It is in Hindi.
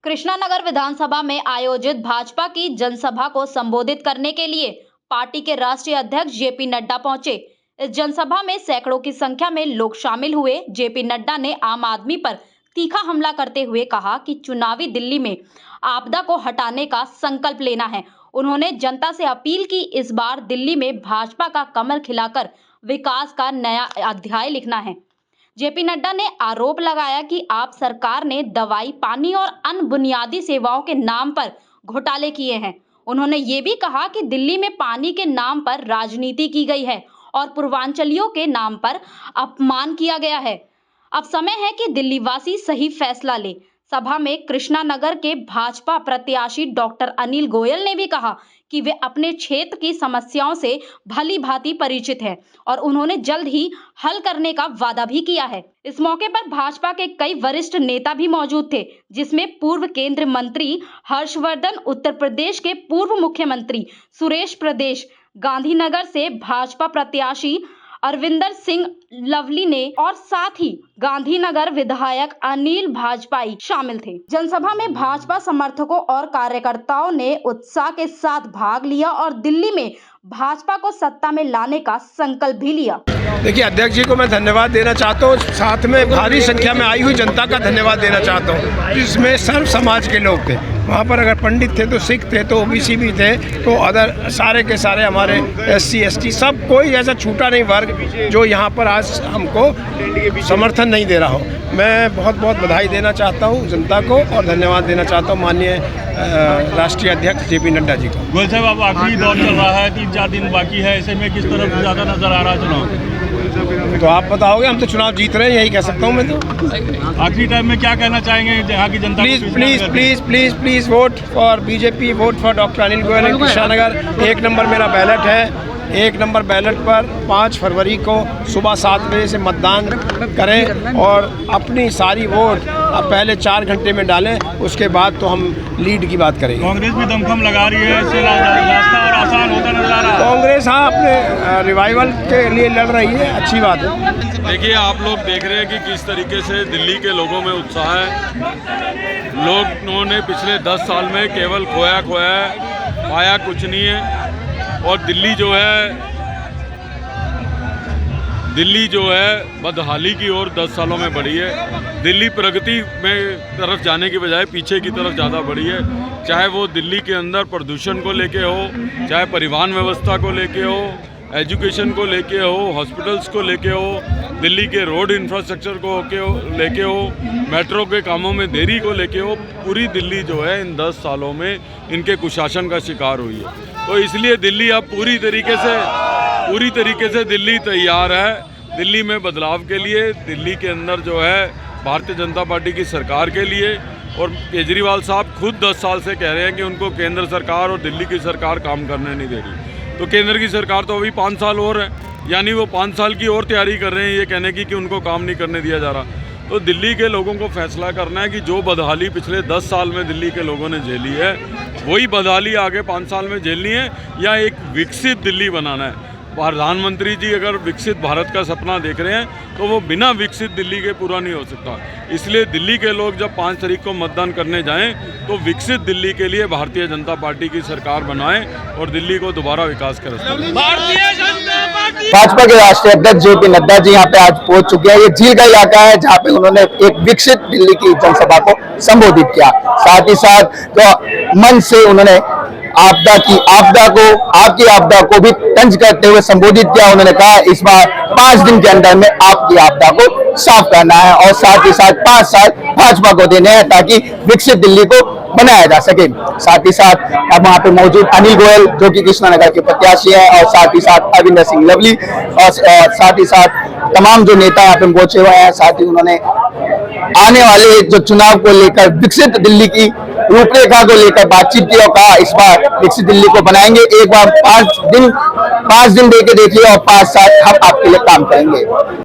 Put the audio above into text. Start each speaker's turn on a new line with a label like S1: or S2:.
S1: कृष्णानगर विधानसभा में आयोजित भाजपा की जनसभा को संबोधित करने के लिए पार्टी के राष्ट्रीय अध्यक्ष जेपी नड्डा पहुंचे। इस जनसभा में सैकड़ों की संख्या में लोग शामिल हुए। जेपी नड्डा ने आम आदमी पर तीखा हमला करते हुए कहा कि चुनावी दिल्ली में आपदा को हटाने का संकल्प लेना है। उन्होंने जनता से अपील की, इस बार दिल्ली में भाजपा का कमल खिलाकर विकास का नया अध्याय लिखना है। जेपी नड्डा ने आरोप लगाया कि आप सरकार ने दवाई, पानी और अन्य बुनियादी सेवाओं के नाम पर घोटाले किए हैं। उन्होंने ये भी कहा कि दिल्ली में पानी के नाम पर राजनीति की गई है और पूर्वांचलियों के नाम पर अपमान किया गया है। अब समय है कि दिल्ली वासी सही फैसला ले। सभा में कृष्णानगर के भाजपा प्रत्याशी डॉक्टर अनिल गोयल ने भी कहा कि वे अपने क्षेत्र की समस्याओं से भली भांति परिचित हैं और उन्होंने जल्द ही हल करने का वादा भी किया है। इस मौके पर भाजपा के कई वरिष्ठ नेता भी मौजूद थे, जिसमें पूर्व केंद्रीय मंत्री हर्षवर्धन, उत्तर प्रदेश के पूर्व मुख्यमंत्री सुरेश प्रदेश, गांधीनगर से भाजपा प्रत्याशी अरविंदर सिंह लवली ने और साथ ही गांधीनगर विधायक अनिल भाजपाई शामिल थे। जनसभा में भाजपा समर्थकों और कार्यकर्ताओं ने उत्साह के साथ भाग लिया और दिल्ली में भाजपा को सत्ता में लाने का संकल्प भी लिया।
S2: देखिए, अध्यक्ष जी को मैं धन्यवाद देना चाहता हूँ, साथ में भारी संख्या में आई हुई जनता का धन्यवाद देना चाहता हूँ, जिसमें सर्व समाज के लोग थे। वहाँ पर अगर पंडित थे तो सिख थे, तो ओबीसी भी थे, तो अदर सारे के सारे हमारे एससी एसटी सब कोई ऐसा छूटा नहीं वर्ग जो यहाँ पर आज हमको समर्थन नहीं दे रहा हो। मैं बहुत बहुत बधाई देना चाहता हूँ जनता को और धन्यवाद देना चाहता हूँ माननीय राष्ट्रीय अध्यक्ष जेपी नड्डा जी को।
S3: गोयल साहब, अब आखिरी दौर चल रहा है, 3-4 दिन बाकी है, ऐसे में किस तरफ ज़्यादा नजर आ रहा है चुनाव?
S2: तो आप बताओगे, हम तो चुनाव जीत रहे हैं, यही कह सकता हूँ मैं तो।
S3: आखिरी टाइम में क्या कहना चाहेंगे यहाँ की जनता?
S2: Please vote for BJP, vote for doctor Anil Goyal in Krishnanagar. 1 number मेरा बैलेट है। 1 नंबर बैलेट पर 5 फरवरी को सुबह 7 बजे से मतदान करें और अपनी सारी वोट अब पहले 4 घंटे में डालें, उसके बाद तो हम लीड की बात करेंगे।
S3: कांग्रेस भी दमखम लगा रही है, इससे रास्ता और आसान होता नजर आ रहा है।
S2: कांग्रेस अपने रिवाइवल के लिए लड़ रही है, अच्छी बात है।
S4: देखिए, आप लोग देख रहे हैं कि किस तरीके से दिल्ली के लोगों में उत्साह है। लोगों ने पिछले 10 साल में केवल खोया है, पाया कुछ नहीं है। और दिल्ली जो है बदहाली की ओर 10 सालों में बढ़ी है। दिल्ली प्रगति में तरफ जाने की बजाय पीछे की तरफ ज़्यादा बढ़ी है। चाहे वो दिल्ली के अंदर प्रदूषण को लेके हो, चाहे परिवहन व्यवस्था को लेके हो, एजुकेशन को लेके हो, हॉस्पिटल्स को लेके हो, दिल्ली के रोड इंफ्रास्ट्रक्चर को लेके हो, मेट्रो के कामों में देरी को लेके हो, पूरी दिल्ली जो है इन 10 सालों में इनके कुशासन का शिकार हुई है। तो इसलिए दिल्ली अब पूरी तरीके से दिल्ली तैयार है दिल्ली में बदलाव के लिए, दिल्ली के अंदर जो है भारतीय जनता पार्टी की सरकार के लिए। और केजरीवाल साहब खुद 10 साल से कह रहे हैं कि उनको केंद्र सरकार और दिल्ली की सरकार काम करने नहीं दे रही। तो केंद्र की सरकार तो अभी 5 साल और है, यानी वो 5 साल की और तैयारी कर रहे हैं ये कहने की कि उनको काम नहीं करने दिया जा रहा। तो दिल्ली के लोगों को फैसला करना है कि जो बदहाली पिछले 10 साल में दिल्ली के लोगों ने झेली है, वही बदहाली आगे 5 साल में झेलनी है या एक विकसित दिल्ली बनाना है। प्रधानमंत्री जी अगर विकसित भारत का सपना देख रहे हैं तो वो बिना विकसित दिल्ली के पूरा नहीं हो सकता। इसलिए दिल्ली के लोग जब 5 तारीख को मतदान करने जाएं तो विकसित दिल्ली के लिए भारतीय जनता पार्टी की सरकार बनाएं और दिल्ली को दोबारा विकास करें।
S5: भाजपा के राष्ट्रीय अध्यक्ष जेपी नड्डा जी यहाँ पे आज पहुंच चुके हैं। ये झील का इलाका है जहाँ पे उन्होंने एक विकसित दिल्ली की जनसभा को संबोधित किया। साथ ही साथ जो मन से उन्होंने आपकी आपदा को भी तंज करते हुए संबोधित किया। उन्होंने कहा इस बार 5 दिन के अंदर में आपकी आपदा को साफ करना है और साथ ही साथ 5 साल भाजपा को देने हैं ताकि विकसित दिल्ली को बनाया जा सके। साथ ही साथ अब वहाँ पे मौजूद अनिल गोयल जो कि कृष्णानगर के प्रत्याशी है और साथ ही साथ अरविंदर सिंह लवली और साथ ही साथ तमाम जो नेता यहाँ पे पहुंचे हुए हैं। साथ ही उन्होंने आने वाले जो चुनाव को लेकर विकसित दिल्ली की रूपरेखा को लेकर बातचीत की और कहा इस बार विकसित दिल्ली को बनाएंगे। एक बार 5 दिन दे के देखिए और 5 साल हम आपके लिए काम करेंगे।